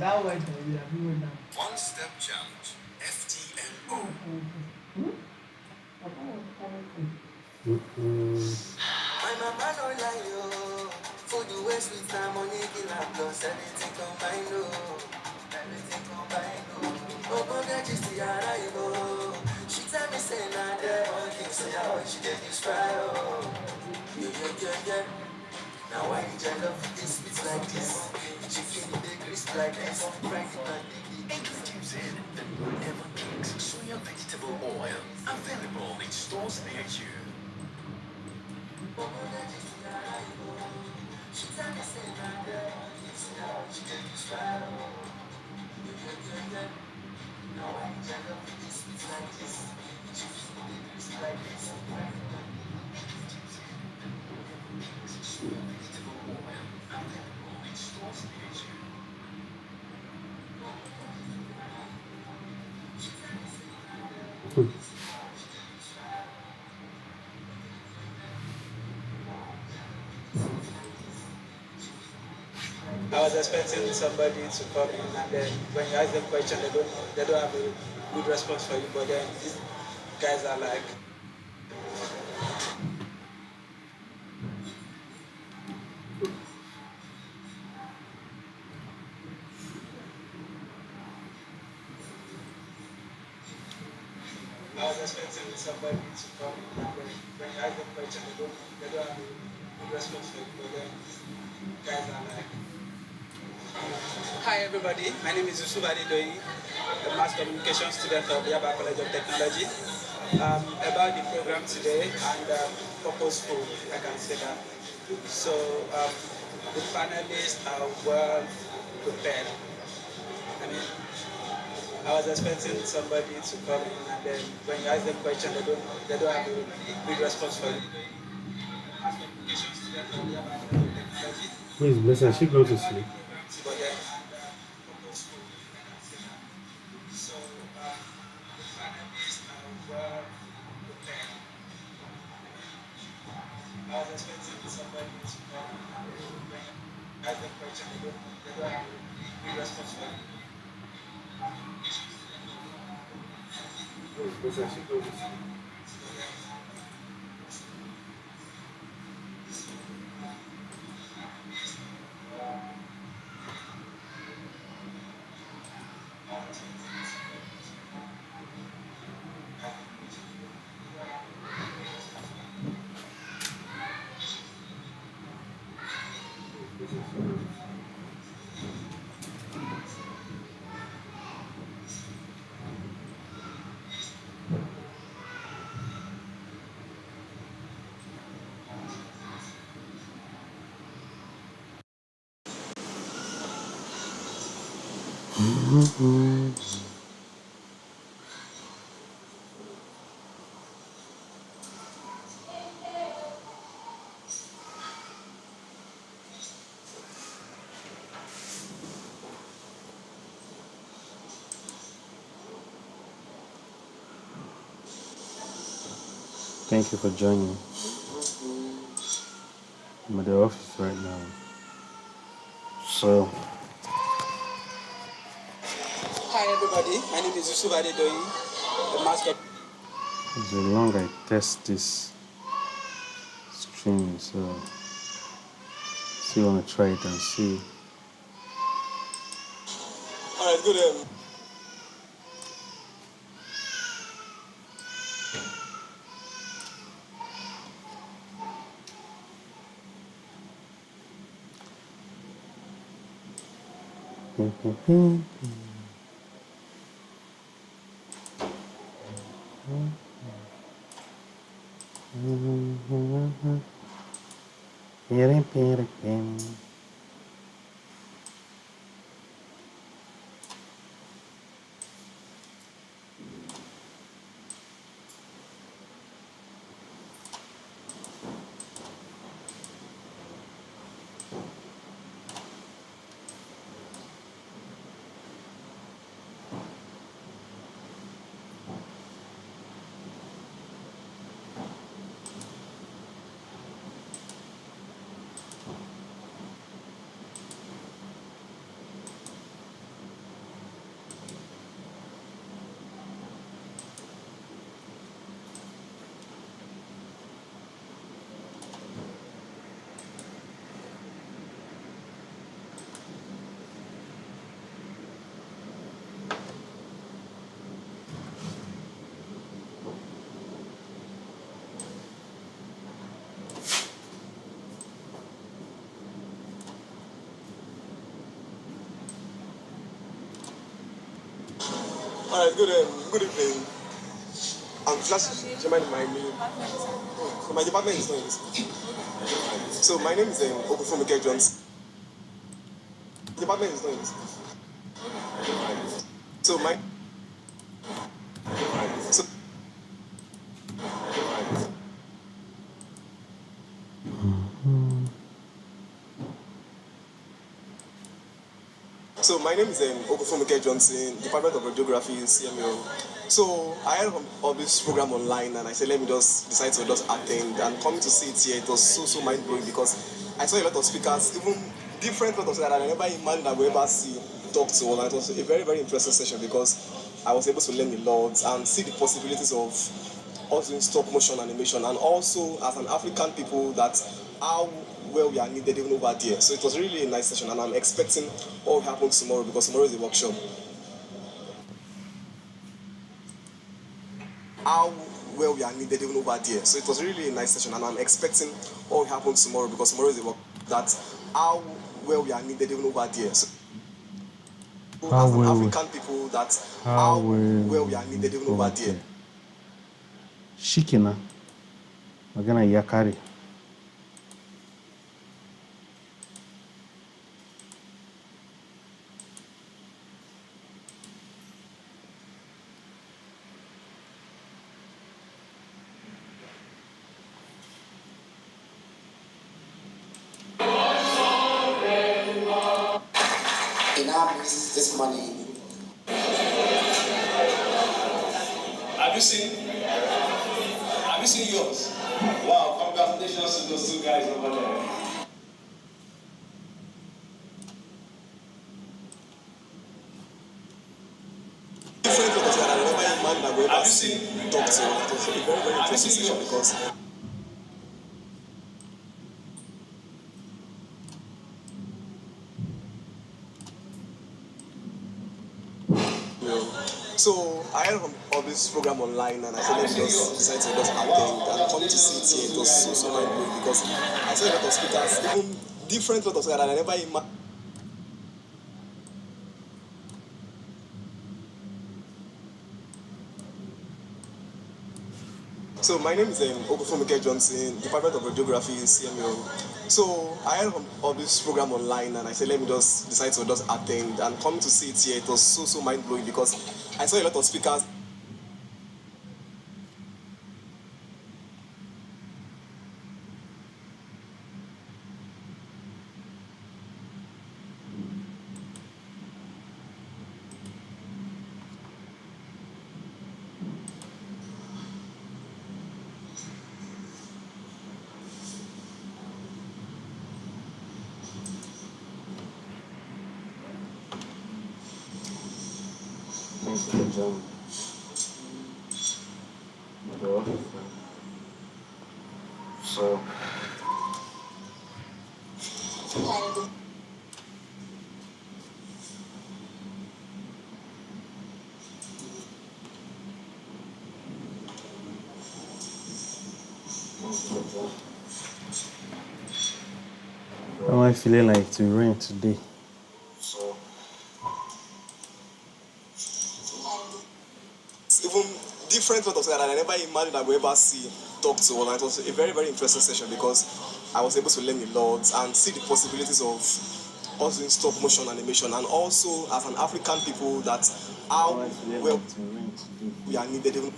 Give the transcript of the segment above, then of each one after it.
One step challenge. FTMO. My mama no lie yo. Food you waste with time money kill her plus everything combined oh. Everything combined oh. Oh but get just the arrive oh. She tell me say nah there one thing say how she get this fry oh. Yeah. Now why did you love this sweet like this? Chicken they crisp like this. Fried it and ingredients in the Ever Kings soya vegetable oil. Available in stores near you. I was expecting somebody to come in, and then when you ask them question, they don't have a good response for you. But then these guys are like, I was expecting somebody to come in, and then when you ask them question, they don't have a good response for you. But then these guys are like, hi everybody, my name is Yusuf Adedoyi, a mass communication student of Yaba College of Technology. About the program today and purposeful, I can say that. So the panelists are well prepared. I mean, I was expecting somebody to come in, and then when you ask them question, they don't have a good response for you. Please, bless her. She goes to sleep. But then, I was expecting somebody to come and ask them question, they don't have a good response for you. Please, bless her. She goes to sleep. Thank you for joining. I'm at the office right now. So, Hi everybody, my name is Yusuf Adedoyi, the master. it's long I test this streaming, so still want to try it and see. Alright, good. All right, good evening. I'm just reminding my name. So my department is not in this. So my name is Okufumike Johnson. Department is not in this. So my so So my name is Okufumike Johnson, Department of Radiography, CMO. So I heard of this program online and I said, let me just decide to just attend. And coming to see it here, it was so mind blowing because I saw a lot of speakers, even different lot of speakers that I never imagined I would ever see, talk to. And it was a very, very interesting session because I was able to learn a lot and see the possibilities of also in stop motion animation and also as an African people that how well we are needed even over there. So it was really a nice session and I'm expecting what will happen tomorrow because tomorrow is a workshop. How well we are needed even over there. So it was really a nice session and I'm expecting what will happen tomorrow because tomorrow is a workshop. That how well we are needed even over there. So How as an well we- African people that how well we are needed even over there. Shikina. Magana yakari. In our business, this money. Have you seen yours? Wow, congratulations to those two guys over there. Different photos that I never imagined I would Have ever you see, seen? talk to. It was a very, very Have you interesting seen session yours? because So I heard of this program online and I said, let me just decide to just attend. And coming to see it here, it was so mind blowing because I saw a lot of speakers, even different lot of speakers that I never imagined. So my name is Okufumike Johnson, Department of Radiography, CMO. So I heard of this program online and I said, let me just decide to just attend. And coming to see it here, it was so mind blowing because I saw a lot of speakers. So how am I feeling like to rain today? Even different photos that I never imagined I would ever see, talk to. And it was a very, very interesting session because I was able to learn a lot and see the possibilities of also in stop motion animation and also as an African people that how well we are needed even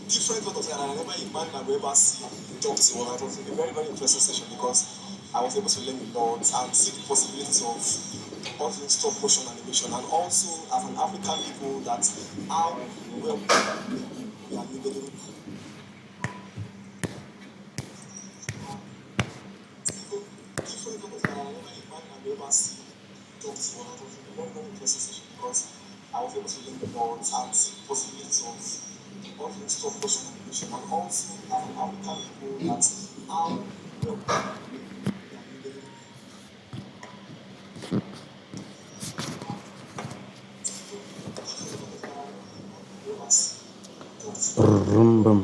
different photos that I never imagined I would ever see, talk to. And it was a very, very interesting session because I was able to learn a lot and see the possibilities of also in stop motion animation and also as an African people that how well we are needed even different photos that I never imagined I would ever see, talk to. And it was a very, very interesting session because I was able to learn a lot and see the possibilities of also in stop motion animation and also as an African people that how well we are needed even Rumbum.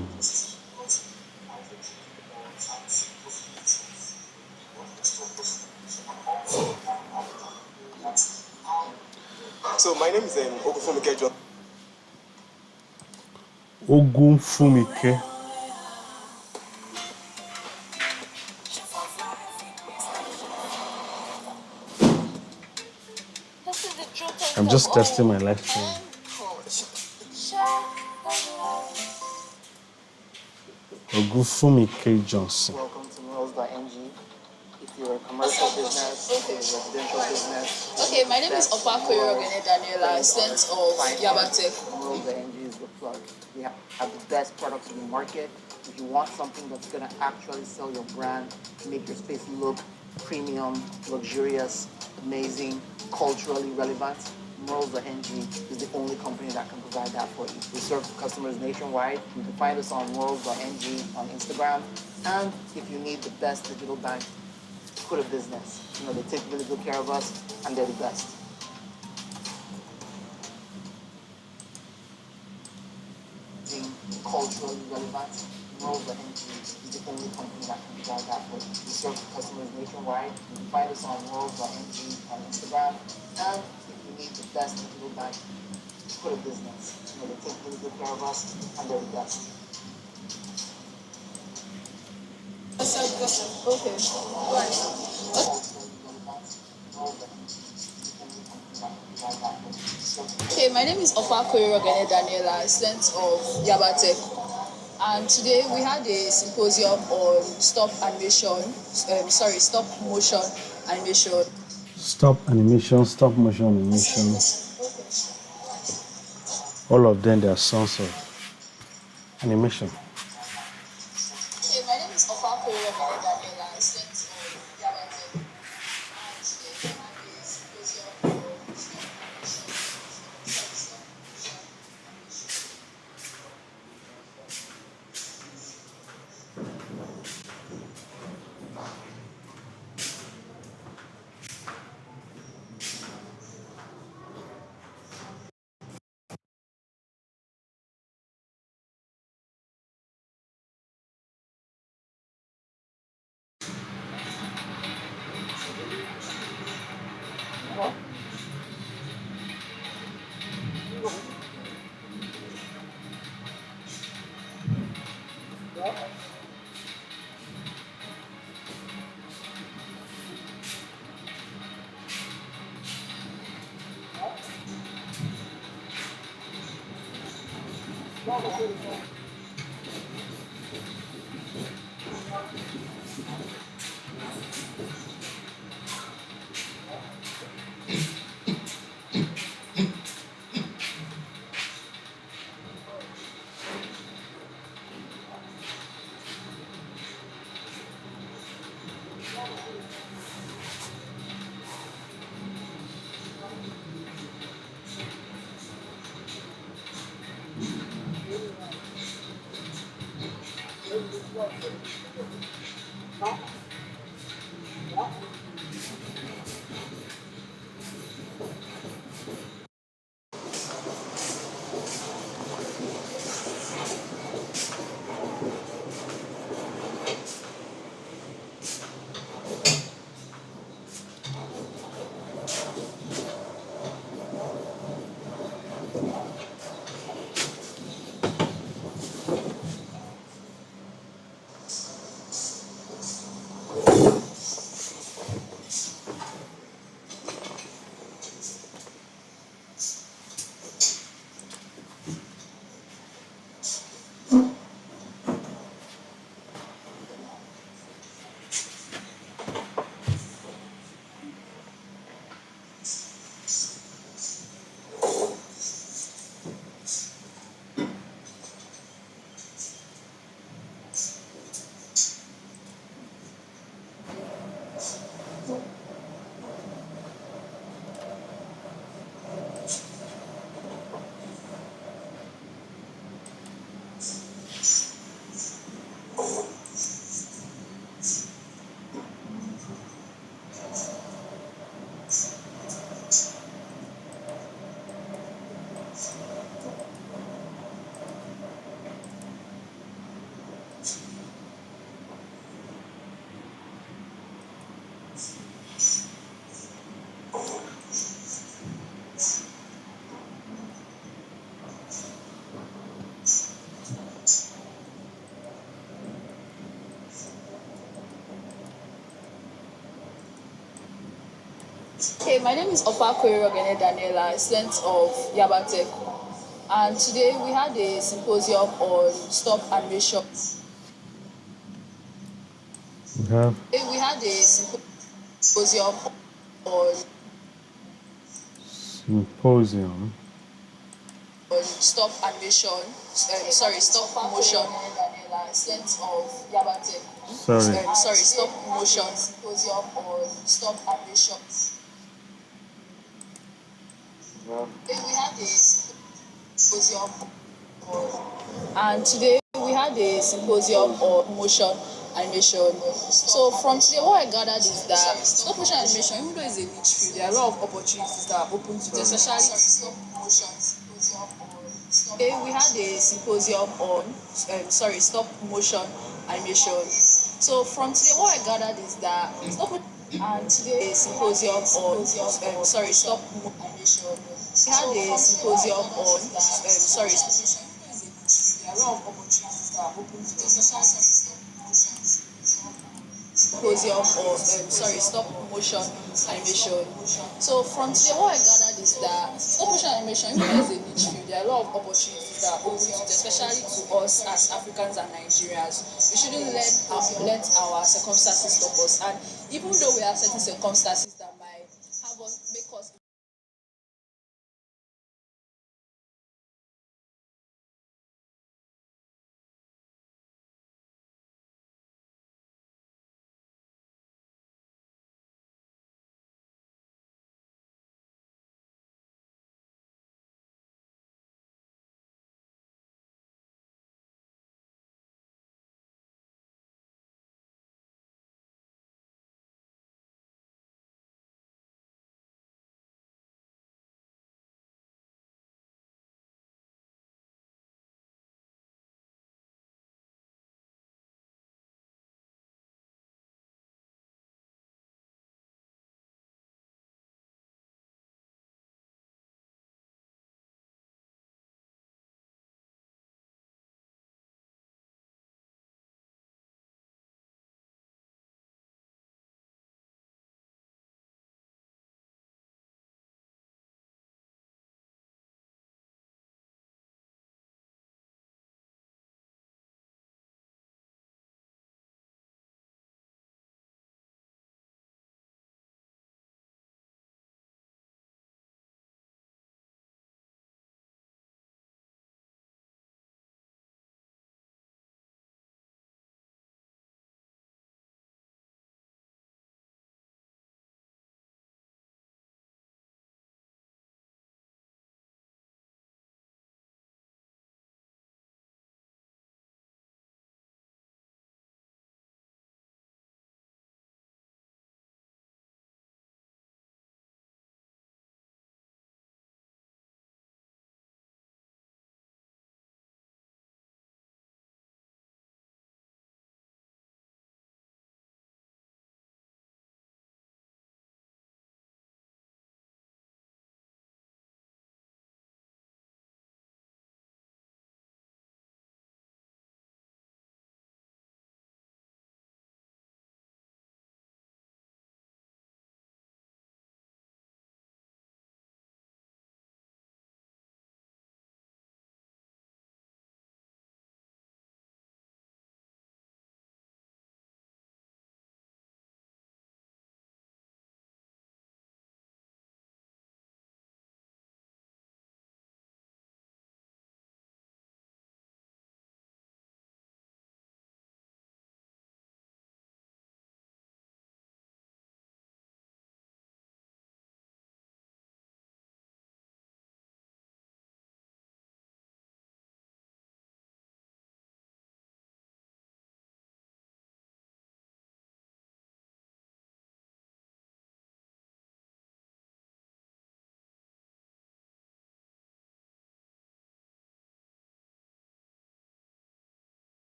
my name is Ogufumike John. Ogunfumike. I'm just testing my live stream. Ogunfumike Johnson. Welcome to Morals.ng. If you're a commercial business, a residential business. Okay, my name is Opakoyo Ogene Daniela, student of Yabatech. Morals.ng is the plug. We have the best products in the market. If you want something that's going to actually sell your brand, make your space look premium, luxurious, amazing, culturally relevant, Morals.ng is the only company that can provide that for you. We serve customers nationwide. You can find us on Morals.ng on Instagram. And if you need the best digital bank, put a business. You know, they take really good care of us, and they're the best. Culturally relevant, Morals.ng is the only company that can provide that for you. We serve customers nationwide. You can find us on Morals.ng on Instagram. And if you need the best digital bank, put a business. You know, they take really good care of us, and they're the best. Okay. Okay, my name is Opakoyo Ogene Daniela, student of Yabatech. And today we had a symposium on stop motion animation. Stop animation, stop motion animation. All of them, they are sons of animation. Okay, my name is Opakoyo Ogene Daniela, student of Yabatech. And today we had a symposium on stop Hey, my name is Opakwe Rogene Daniela, student of Yabatech, and today we had a symposium on stop animation. We have Today we had a symposium on symposium. stop animation, sorry, stop motion. Daniela, student of Yabatech. Sorry. Sorry, stop motion symposium on stop animation. Today we had a symposium and today we had a symposium on motion animation. So from today, what I gathered is that stop motion animation, even though it's a niche field, there are a lot of opportunities that are open to it, especially stop motion symposium on. Today we had a symposium on stop motion animation. So from today, what I gathered is that stop and today a symposium on stop animation. We had a symposium on there are a lot of opportunities that are open to us. Symposium or stop motion animation. So from today, what I gathered is that stop motion animation, even though it's a niche field, there are a lot of opportunities that are open to it, especially to us as Africans and Nigerians. We shouldn't let our circumstances stop us. And even though we have certain circumstances that might have us make us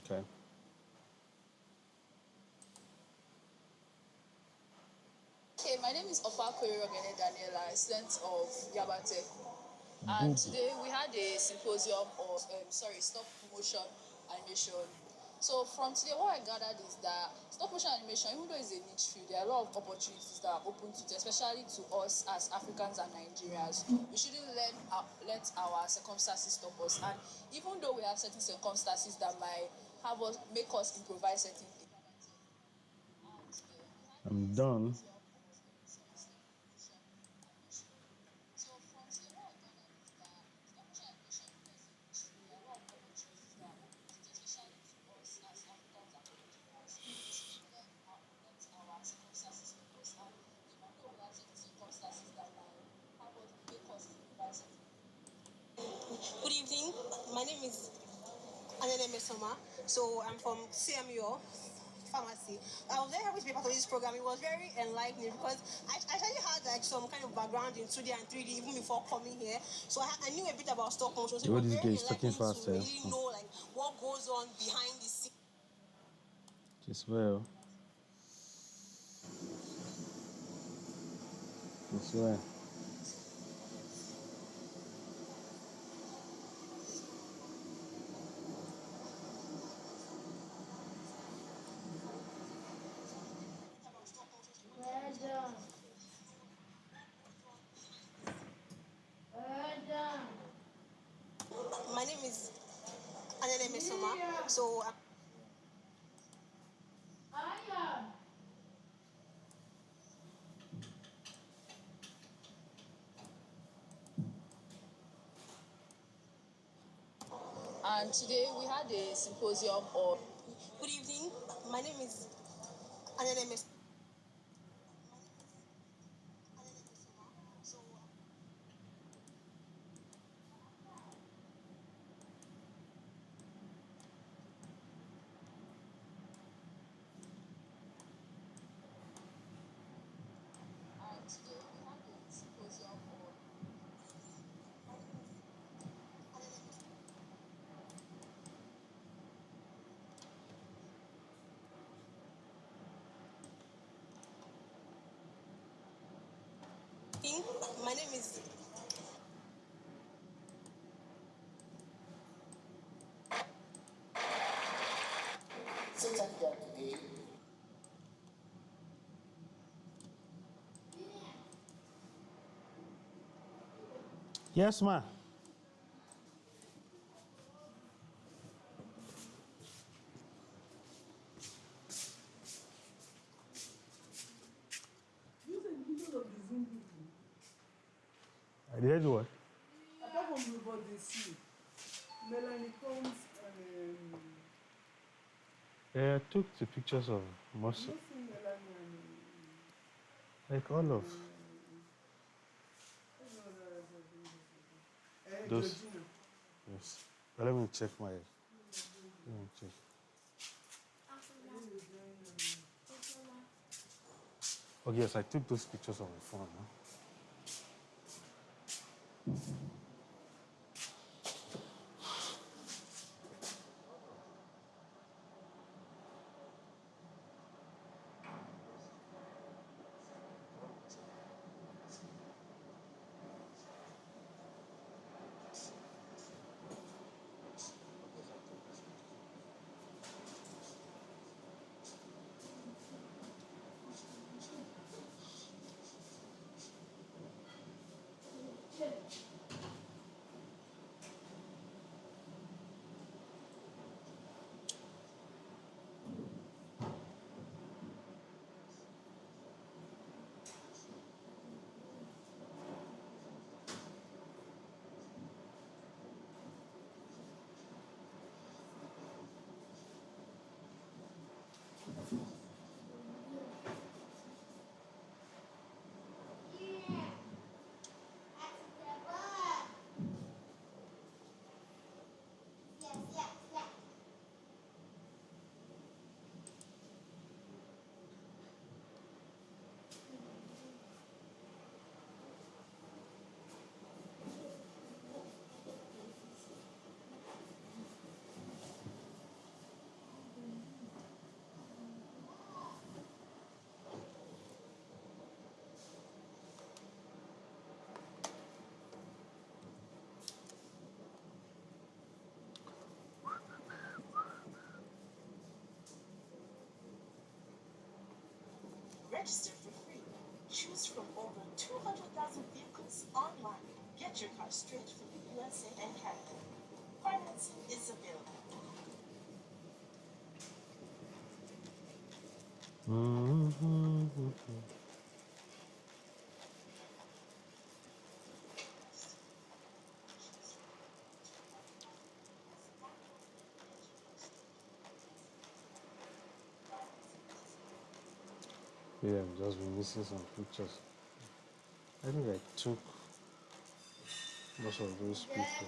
Okay. Hey, my name is Opakwe Rogene Daniela, a student of Yabate. And Boo. today we had a symposium of, stop motion animation. So from today, what I gathered is that stop motion animation, even though it's a niche field, there are a lot of opportunities that are open to it, especially to us as Africans and Nigerians. We shouldn't let our circumstances stop us. And even though we have certain circumstances that might make us improvise certain things. I'm done. So from today, what I gathered is that stop motion animation is a lot of opportunities that are open to it, especially to us as Africans and Nigerians. We shouldn't let our circumstances stop us. And even though we have certain circumstances that might make us improvise certain. Good evening. My name is Anene Soma. So I'm from CMU Pharmacy. I was very happy to be part of this program. It was very enlightening because I actually had like some kind of background in 2D and 3D even before coming here. So I knew a bit about stop motion. So The it way was this guy very is talking enlightening fast, to really know like what goes on behind the scenes. Just well. Just well. My name is Anene Soma. So And today we had a symposium on. good evening. My name is Anene Soma. And today we had a symposium on. My name is Yes, ma. I did what? Apart from what they see, Melanie Combs and I took the pictures of most, not seen Melanie like all of and those. Georgina. Yes. But let me check my. Let me check. Oh yes, I took those pictures on my phone. Huh? register for free. Choose from over 200,000 vehicles online. Get your car straight from the USA and Canada. Financing is available. Yeah, I've just been missing some pictures. I think I took most of those people.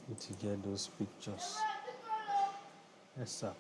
Need to get those pictures. Yes, sir.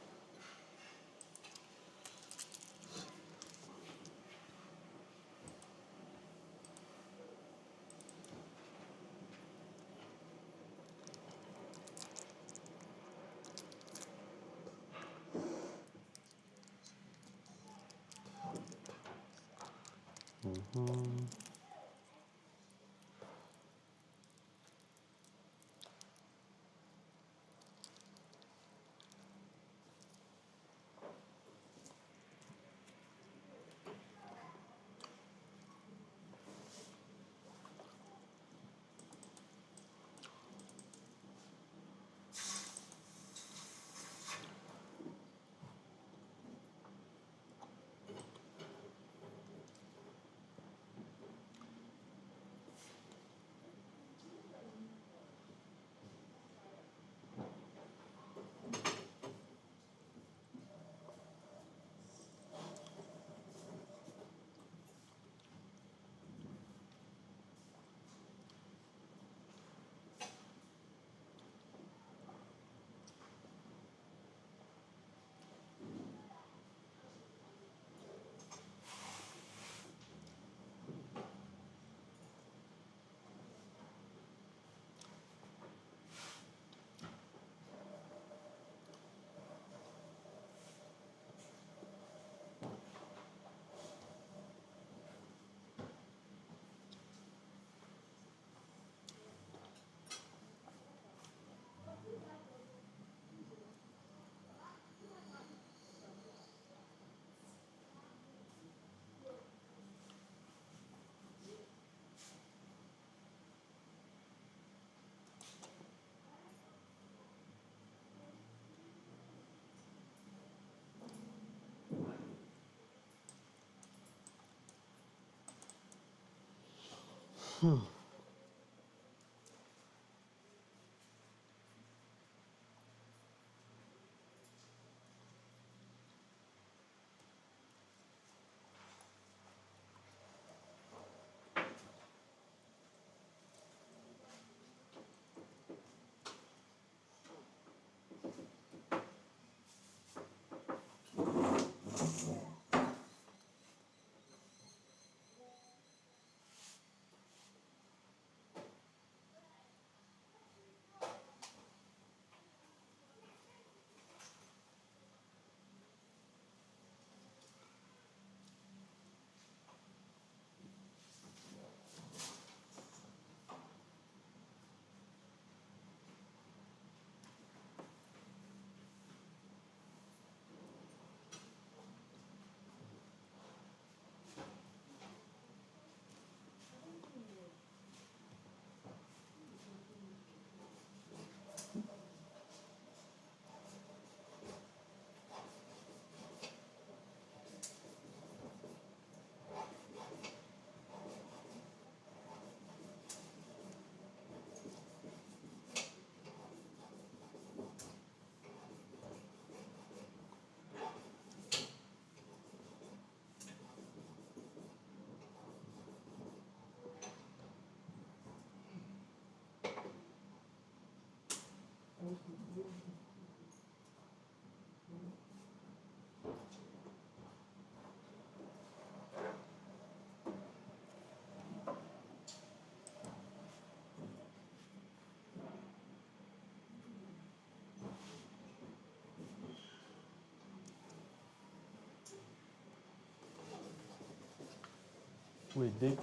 Wait, David,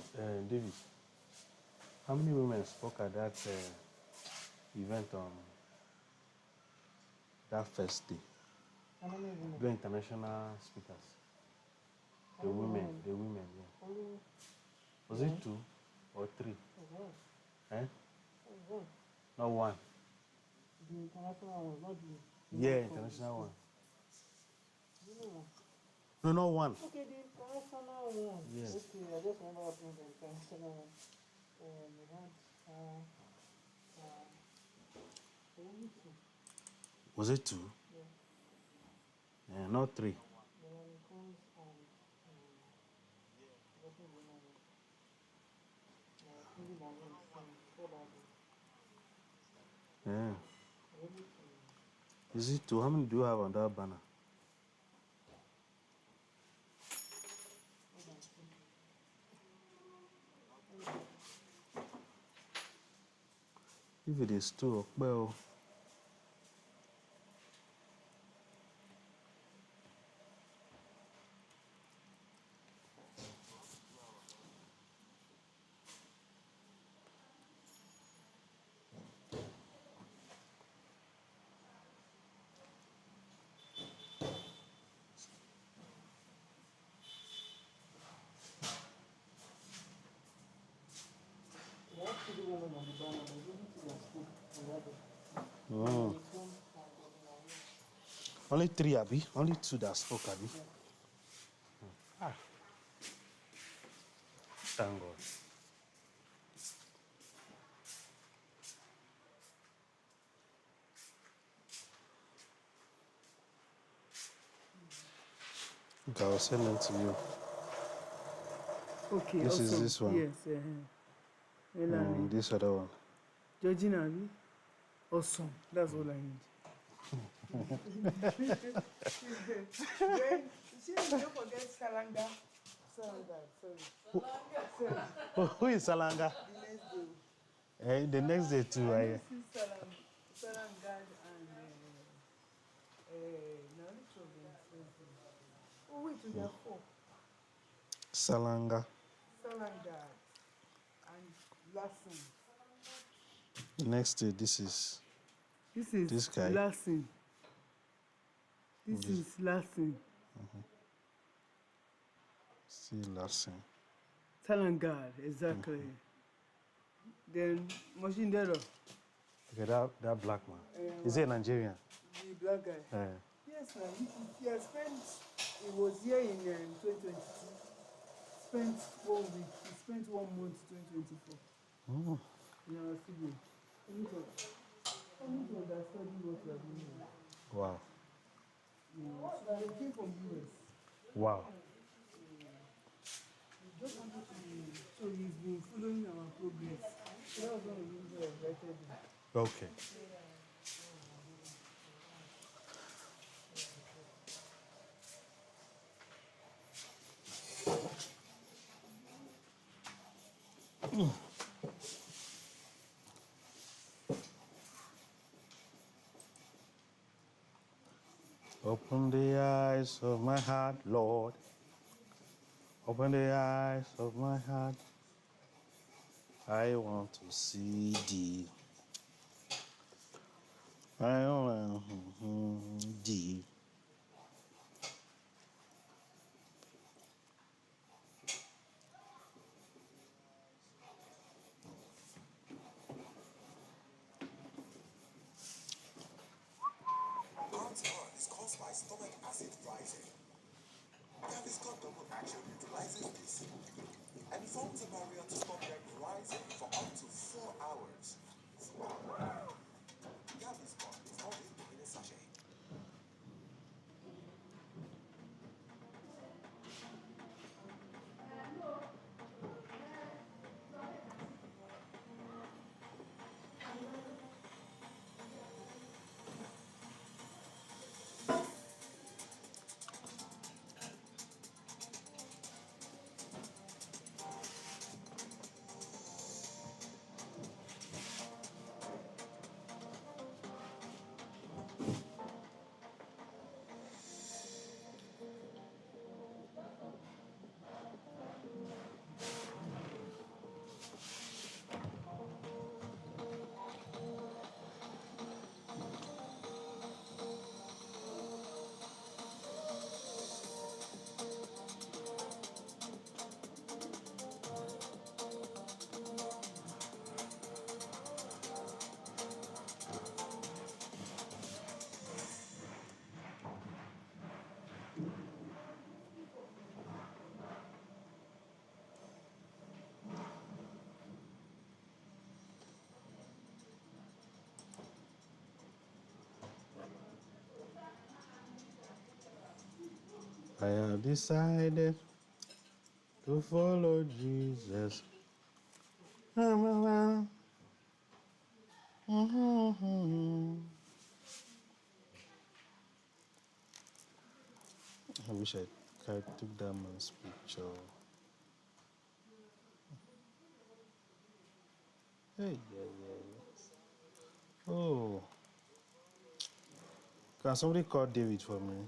how many women spoke at that event on that first day? How many women? The international speakers. The women, yeah. Only Was it 2 or 3? one. Eh? One. Not 1. The international one, not the. Yeah, international one. No. No, not 1. Okay, the international one. Yes. Okay, I just remember what the international one. We had only 2. Was it 2? Yeah. Yeah, not 3. The one comes and what is the name? Only my name Yeah. Only 2. Is it 2? How many do you have on that banner? If it is 2, well. There are 3 women on the banner, but you need to speak together. Only 3, Abby. Only 2 that spoke, Abby. Yeah. Ah. Thank God. Okay, I'll send them to you. Okay, This awesome. is this one. Yes, This other one. Georgina, Abi? Awesome. That's all I need. Then, don't forget Salanga. Salanga, sorry. Who is Salanga? The next day. The next day too. This is Salanga and now which of them says this? Oh wait, we have 4. Salanga. Salanga and Lassen. Next day, this is this guy. Lassen. This is Lassen. See Lassen. Salanga, exactly. Then Mojindero. Okay, that black man. Is he a Nigerian? The black guy. Yes, man. He has spent. He was here in 2022. Spent 1 week. He spent 1 month 2024 in our studio. I need to understand what we are doing here. Wow. So they came from US. Wow. Just wanted to, so he's been following our progress. So that was one of the reasons I invited him. Okay. Open the eyes of my heart, Lord. Open the eyes of my heart. I want to see thee. I want thee. Heartburn is caused by stomach acid rising. Gaviscon double action neutralizes this and forms a barrier to stop them rising for up to 4 hours. Gaviscon is not in a sachet. I have decided to follow Jesus. I wish I took that man's picture. Hey, yeah. Oh, can somebody call David for me?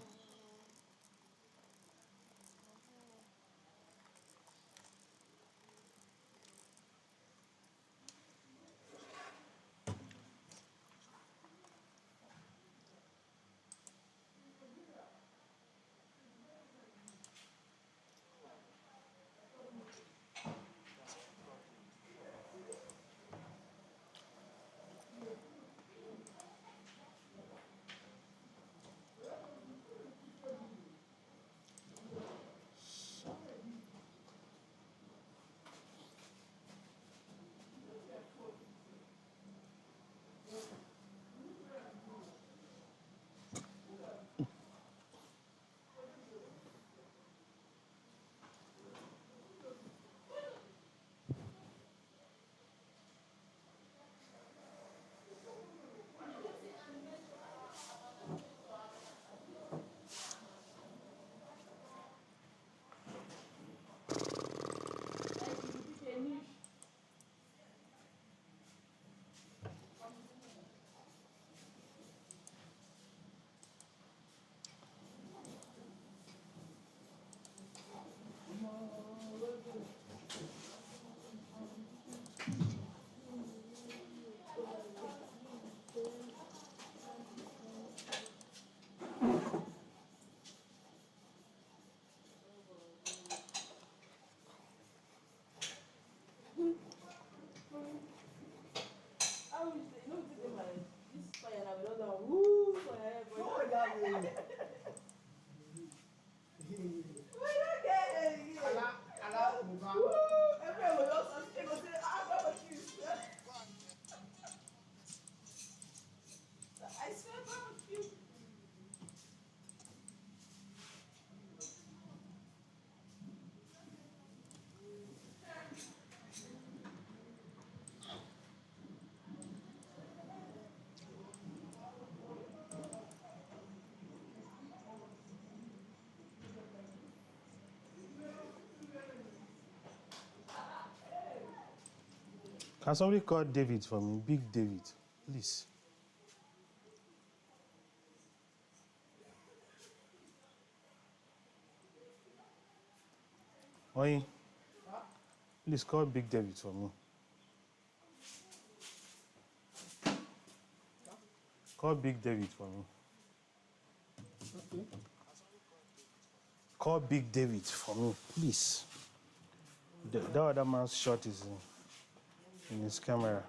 Can somebody call David for me? Big David, please. Oi, please call Big David for me. Call Big David for me. Okay. Call Big David for me, please. The other man's shot is in his camera.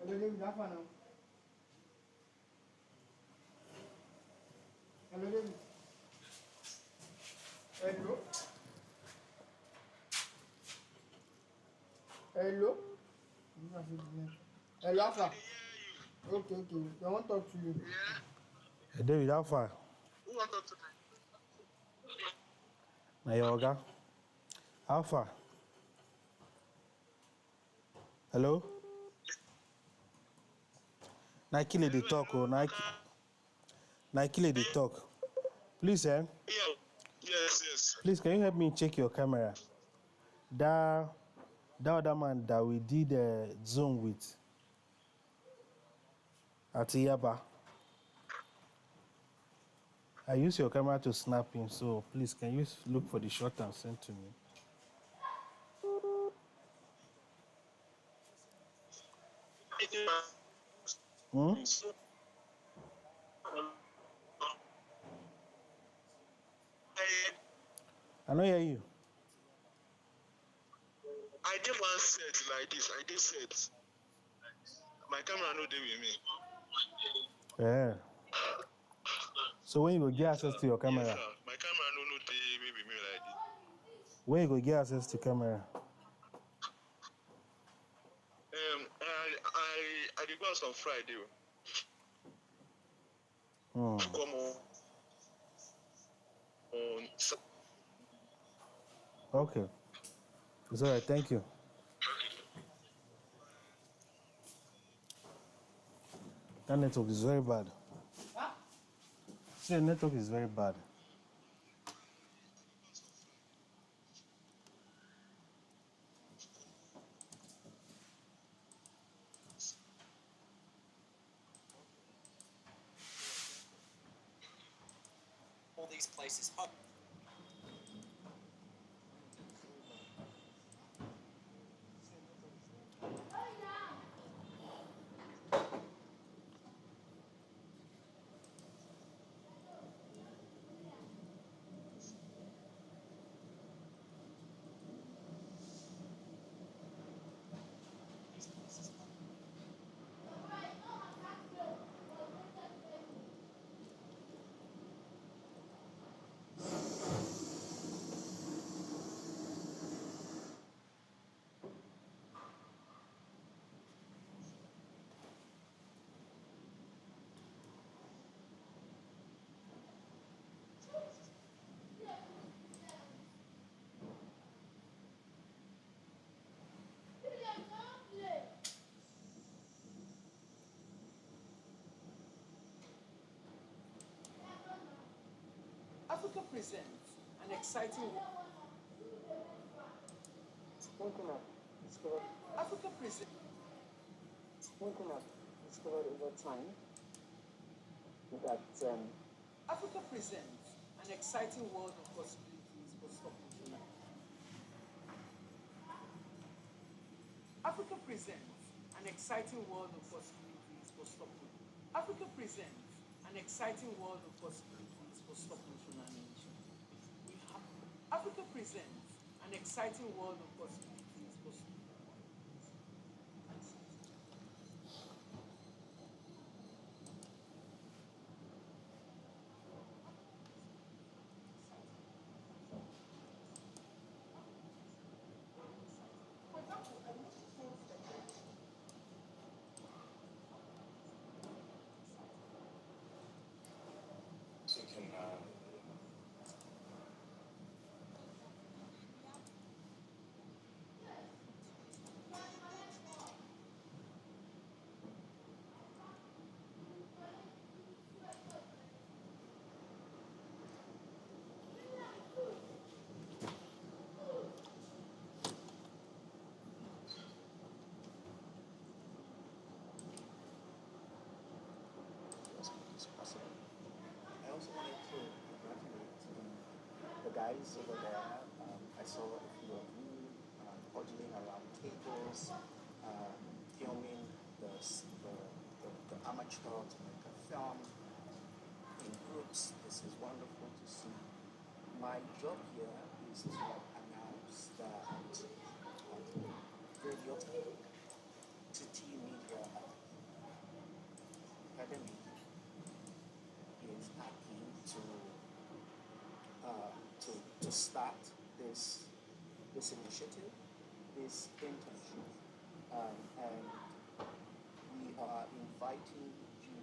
Hello, David. How far now? Hello, David. Hello. Hello. Hello, how far? Okay, okay. I want to talk to you. Hey, David, how far? Who want to talk to me? My yoga. How far? Hello? Nike lady talk, oh, Nike lady talk. Please, Yeah. Yes. please, can you help me check your camera? That other man that we did a Zoom with at Yaba. I use your camera to snap him, so please, can you look for the shot and send to me? Hmm? I don't hear you. I did one set like this. I did set. My camera no dey with me. Yeah. So when you go get access to your camera? Yes, sir. My camera no dey with me like this. When you go get access to camera? I did go out on Friday. Come on. Okay. It's all right. Thank you. That network is very bad. See, the network is very bad. All these places hot. Africa presents an exciting One thing I've discovered, Africa presents one thing I've discovered over time that Africa presents an exciting world of possibilities for stock controller. Africa presents an exciting world of possibilities for stock controller. Africa presents an exciting world of possibilities for stock controller nation. Africa presents an exciting world of possibilities for stock. I also wanted to congratulate the guys over there. I saw a few of you ordering around tables, filming the amateur to make a film in groups. This is wonderful to see. My job here is to announce that Radio TT Media Academy is happy to start this initiative, this internship, and we are inviting you.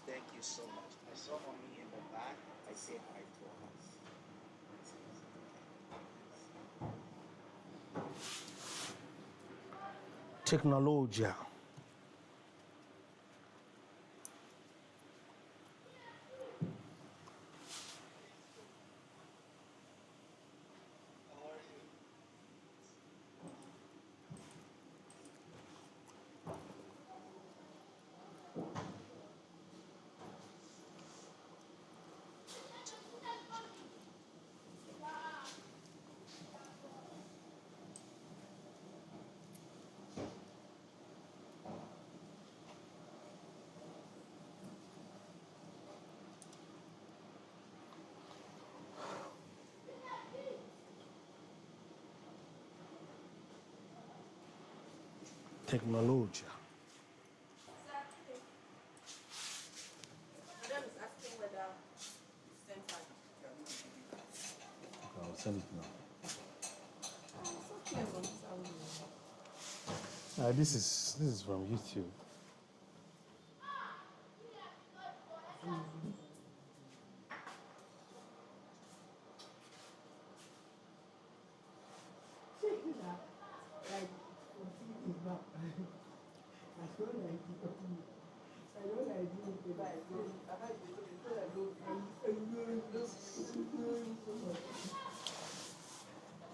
Thank you so much. I saw mommy in the back. I say hi to her. Technologia. Technologia. Madam is asking whether you sent her. I'll send it now. It's okay as long as I will. This is from YouTube. Check it out. Like, it's not. I don't like it. I don't like it. I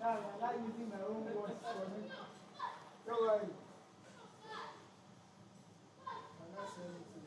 I'm not using my own words for me. Don't worry. I'm not saying anything.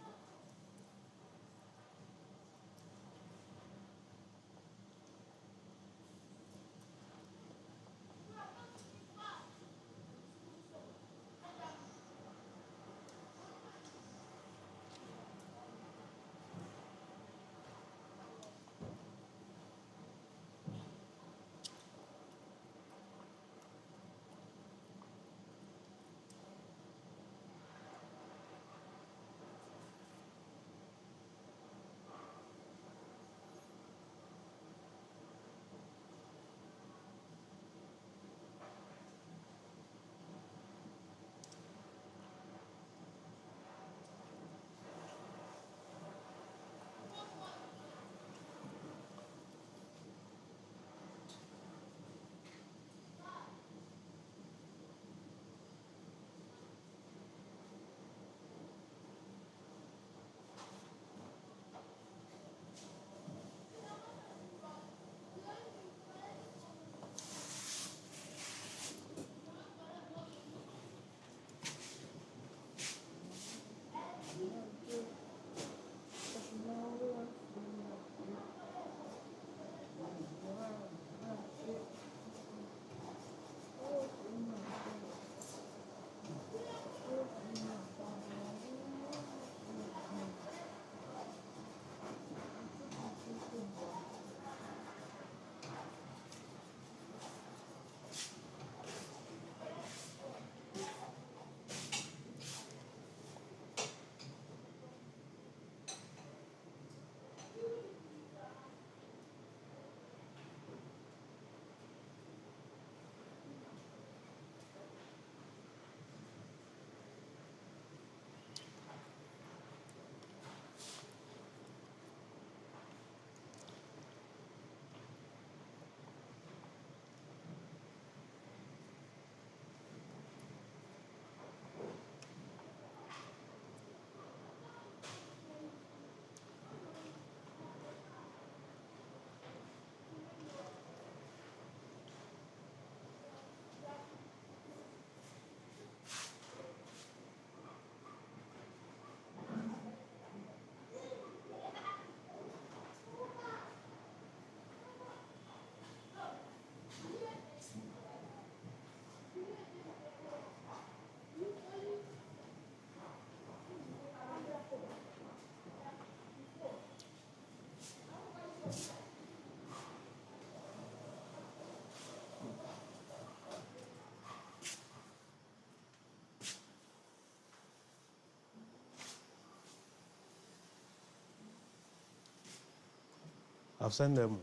I've sent them.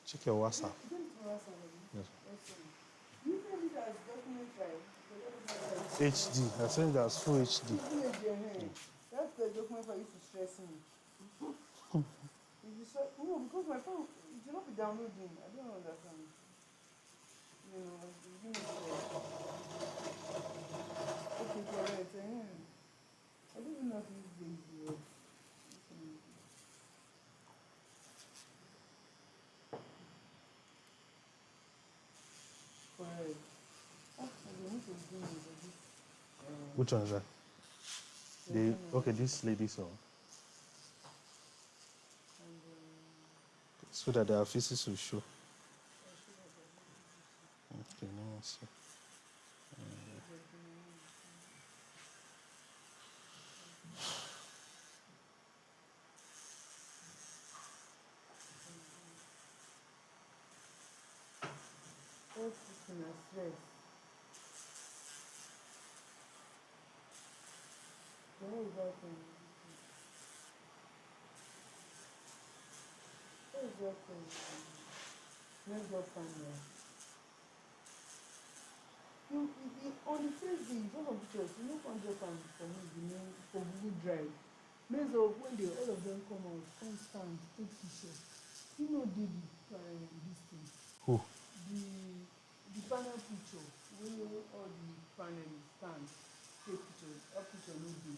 Check your WhatsApp. Yes. Usually that's document file. HD. I sent it as full HD. That's the document file used to stress me. If you saw, no, because my phone, it will not be downloading. I don't understand. You know, it's giving me stress. Okay, correct. I don't even know if this thing is correct. I need to do this. Which one is that? Okay, this lady's one. So that the offices will show. Okay, let me see. What's this in a stress? Where is that thing? Where is that thing? Let's go find that. On the first day, one of the pictures, you know, can just for me, the name for Google Drive. Means of when they all of them come out, constant, take pictures. You know, did this thing. Who? The panel picture, where all the panel stand, take pictures, that picture no dey.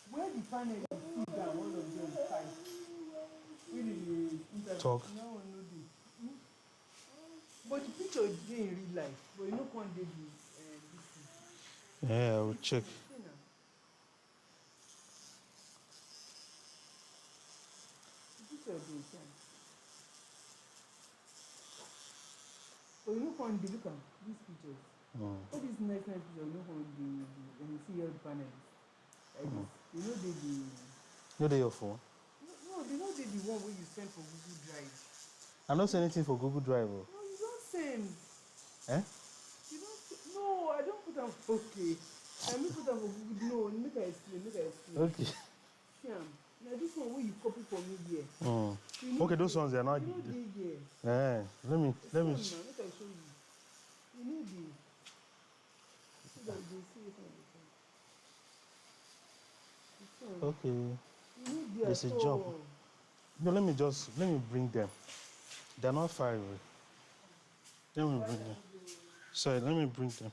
Where the panel is sit down, all of them fight. Really, the Talk. now one no dey. But the picture dey in real life, but you no come dey this thing. Yeah, I will check. See now. The picture dey fine. But you no come dey look am, these pictures. All these nice pictures, you no come dey when you see all the panels. Like this. You know No, they your phone. No, they know the one where you send for Google Drive. I'm not sending anything for Google Drive. No, you don't send. Eh? You don't. No, I don't put them. Okay. I mean put them for Google. No, make I explain. Okay. See, now this one where you copy for me here. Okay, those ones they are not. You know they here. Let me. Make I show you. You need the. So that they see it on the phone. Okay. You need the. There's a job. No, let me bring them. They're not far away. Let me bring them. Sorry, let me bring them.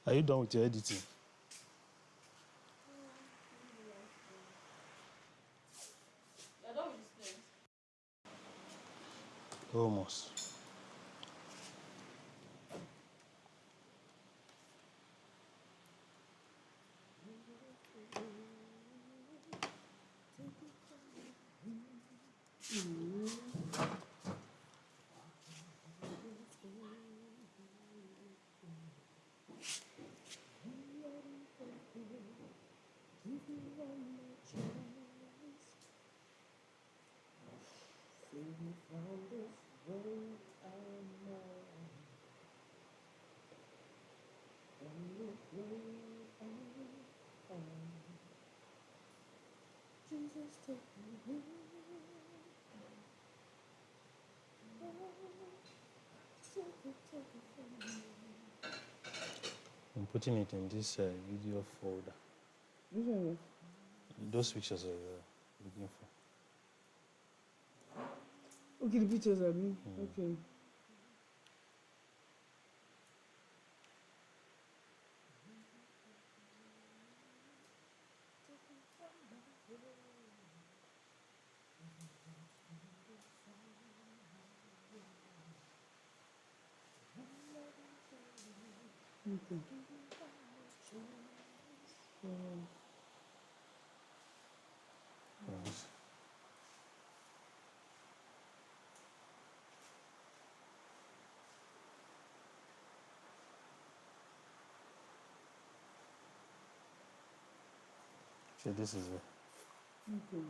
Are you done with your editing? You're done with this place? Almost. Jesus, take me I'm putting it in this video folder. Which one? Those pictures are looking for. Okay, the pictures are me. Okay. Okay. Yes. So this is it. Okay.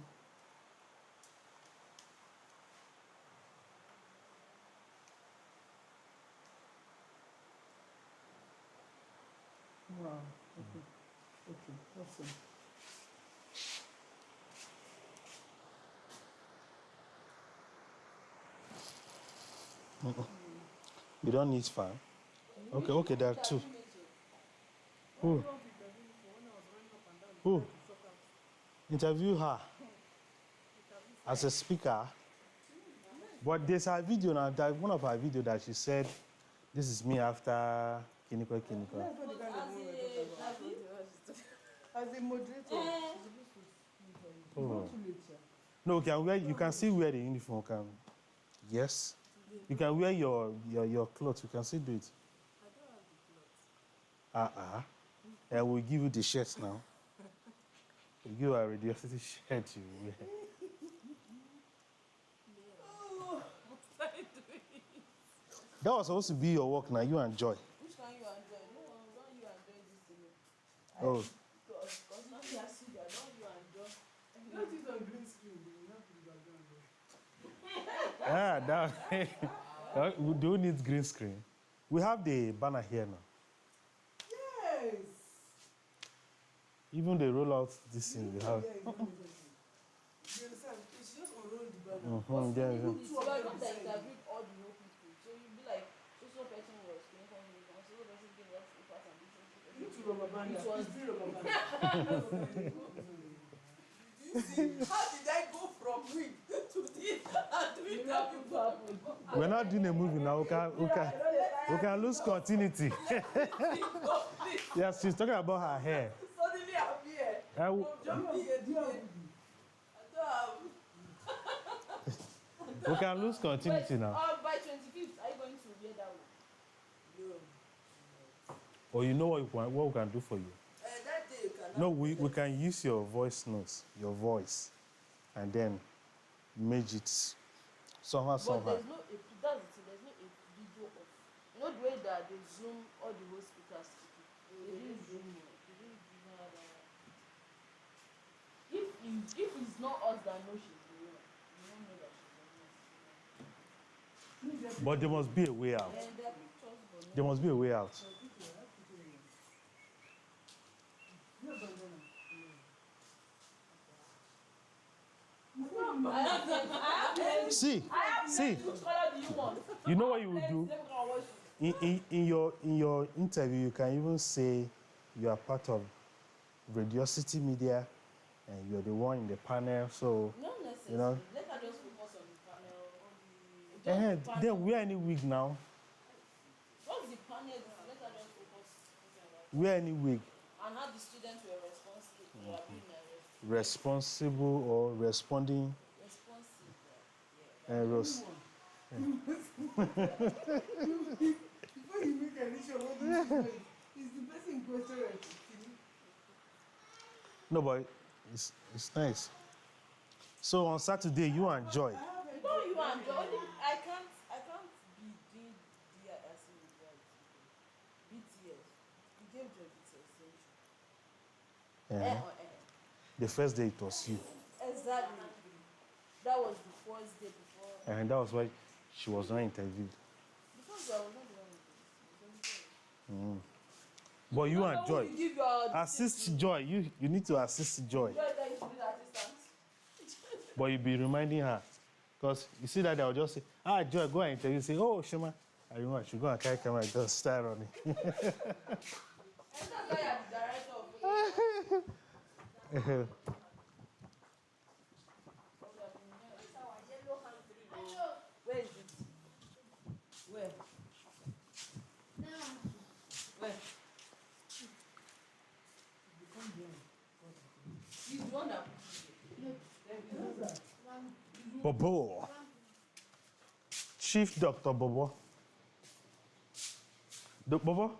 Wow. Okay. Okay. Awesome. You don't need fan. Okay, okay, there are two. Who? Who? Interview her as a speaker. But there's a video now, that one of her video that she said, this is me after Kiniko. As a moderator, Oh. No, you can still wear the uniform. Can, yes. You can wear your clothes. You can still do it. And we'll give you the shirts now. We'll give you a radiosity shirt you wear. That was supposed to be your work now. You enjoy. Which one you enjoy? No, don't you enjoy this thing? Oh. Because now you are sitting there, don't you enjoy? That is on green screen. You have to That. We do need green screen. We have the banner here now. Yes. Even they roll out this thing, we have. You understand? It's just unroll the banner. Yeah. So I don't like interview all the new people. So you be like, so person was going for me, so person came what the person and You need to rubber band. It was still rubber band. You see, how did I go from wig to this and to interview? We're not doing a movie now. We can lose continuity. Yes, she's talking about her hair. Suddenly I'm here. I Jumping here. We can lose continuity now. By 25th, are you going to wear that one? No. Or you know what we can do for you? That day you cannot. No, we can use your voice notes, your voice, and then merge it somehow. But there's no, that's the thing, there's no a video of, you know the way that they zoom all the whole speakers speaking. They didn't zoom it. They didn't if it's not us that know she's the winner, you don't know that she's the winner. But there must be a way out. There must be a way out. See, Which color do you want? you know what you will do? In your interview, you can even say you are part of Radiosity Media and you're the one in the panel. So, Not necessarily. you know. Let her just focus on the panel. Then wear any wig now. What's the panel? Let her just focus on Wear any wig. and how the students were responsible. They are being Responsible or responding. responsive. Before you make an issue, what do you do? Is the person in question right? No, but it's nice. So on Saturday, you and Joy. No, you and Joy. I can't be doing DIRC with that. BTS. You gave Joy BTS. The first day it was you. Exactly. That was the first day before. And that was why she was not interviewed. Because I was not the one with this. But you and Joy. You give your Assist Joy. You need to assist Joy. Joy that you should be the assistant. But you be reminding her. Because you see that I will just say, Joy, go and interview. Say, oh, Shema. I remember I should go and carry camera and just start running. And that's why you're the director of Where is it? Where? Where? He's the one that Bobo. Chief Dr. Bobo. Bobo?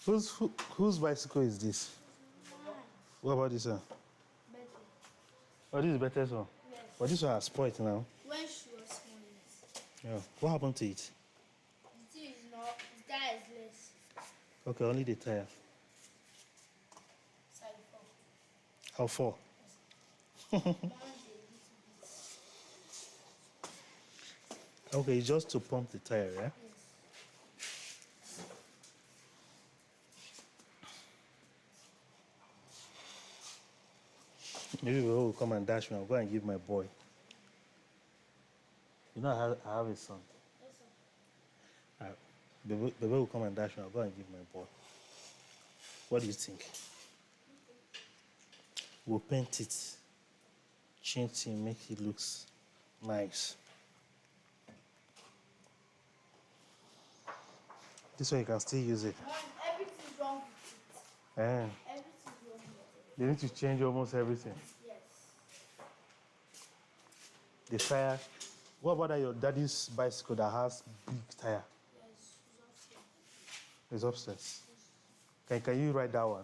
Whose bicycle is this? What about this one? Better. Oh, this is better one. Yes. But this one has spoiled now. When she was small, yes. Yeah. What happened to it? The thing is not, the tire is less. Okay, only the tire. Side How far? Okay, just to pump the tire, yeah? Maybe Bebe will come and dash me. I'll go and give my boy. You know, I have a son. Yes, sir. Bebe will come and dash me. I'll go and give my boy. What do you think? We'll paint it, change it, make it look nice. This way you can still use it. Mom, everything's wrong with it. Everything's wrong with it. They need to change almost everything. Yes. The tire. What about your daddy's bicycle that has big tire? Yes, it's upstairs. It's upstairs. Can you ride that one?